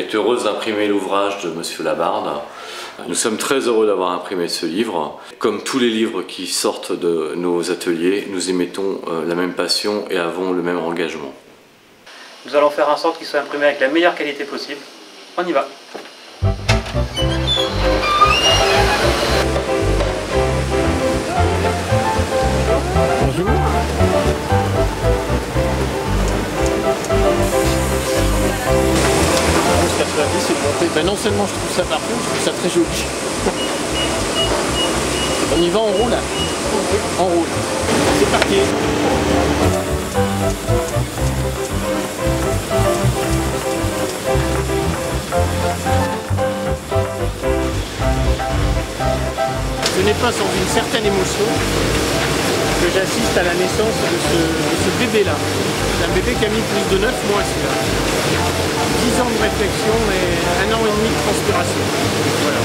est heureuse d'imprimer l'ouvrage de Monsieur Labarde. Nous sommes très heureux d'avoir imprimé ce livre. Comme tous les livres qui sortent de nos ateliers, nous y mettons la même passion et avons le même engagement. Nous allons faire en sorte qu'il soit imprimé avec la meilleure qualité possible. On y va. Bonjour. C'est de monter. Ben non seulement je trouve ça parfait, je trouve ça très joli. On y va en roue là. En roue. C'est parti. Ce n'est pas sans une certaine émotion que j'assiste à la naissance de ce bébé-là. C'est un bébé qui a mis plus de 9 mois celui-là. 10 ans de réflexion et 1 an et demi de transpiration. Voilà.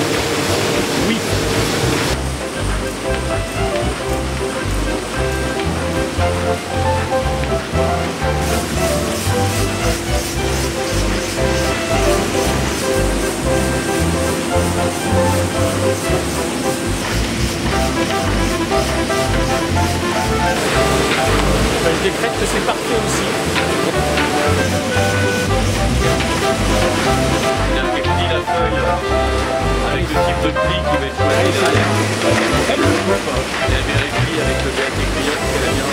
Oui. Je décrète que c'est parfait aussi. Il a décrit la feuille avec le type de pli qui va être choisi derrière. Il a vérifié avec le BAT client qu'elle a bien.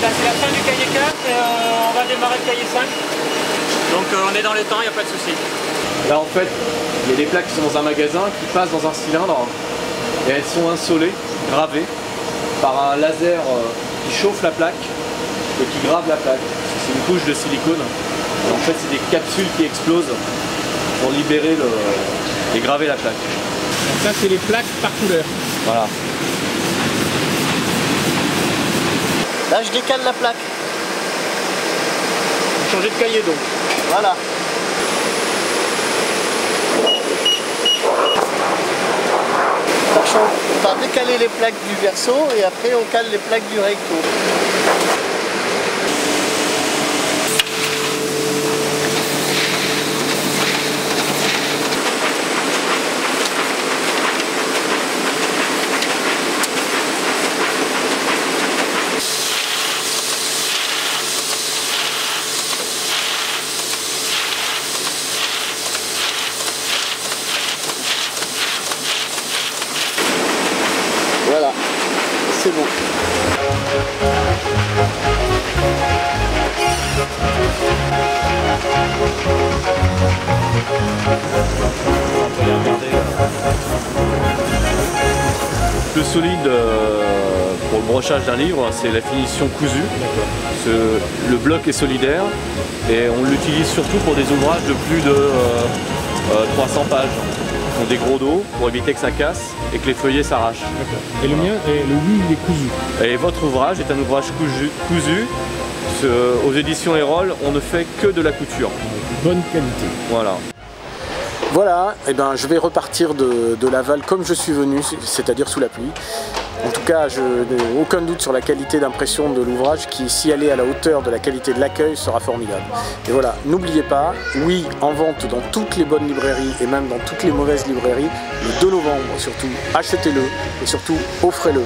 Là c'est la fin du cahier 4 et on va démarrer le cahier 5. Donc on est dans les temps, il n'y a pas de souci. Là en fait, il y a des plaques qui sont dans un magasin qui passent dans un cylindre et elles sont insolées, gravées par un laser qui chauffe la plaque et qui grave la plaque. C'est une couche de silicone. Et en fait c'est des capsules qui explosent pour libérer et graver la plaque. Donc ça c'est les plaques par couleur. Voilà. Là, je décale la plaque. Vous changez de cahier donc. Voilà. On va décaler les plaques du verso et après on cale les plaques du recto. Voilà, c'est bon. Le solide pour le brochage d'un livre, c'est la finition cousue. Le bloc est solidaire et on l'utilise surtout pour des ouvrages de plus de 300 pages. Qui ont des gros dos pour éviter que ça casse et que les feuillets s'arrachent. Et le mien, lui, il est cousu. Et votre ouvrage est un ouvrage cousu. Aux éditions Erol, on ne fait que de la couture. Bonne qualité. Voilà. Voilà, et ben, je vais repartir de Laval comme je suis venu, c'est-à-dire sous la pluie. En tout cas, je n'ai aucun doute sur la qualité d'impression de l'ouvrage qui, si elle est à la hauteur de la qualité de l'accueil, sera formidable. Et voilà, n'oubliez pas, oui, en vente dans toutes les bonnes librairies et même dans toutes les mauvaises librairies, le 2 novembre surtout, achetez-le et surtout offrez-le.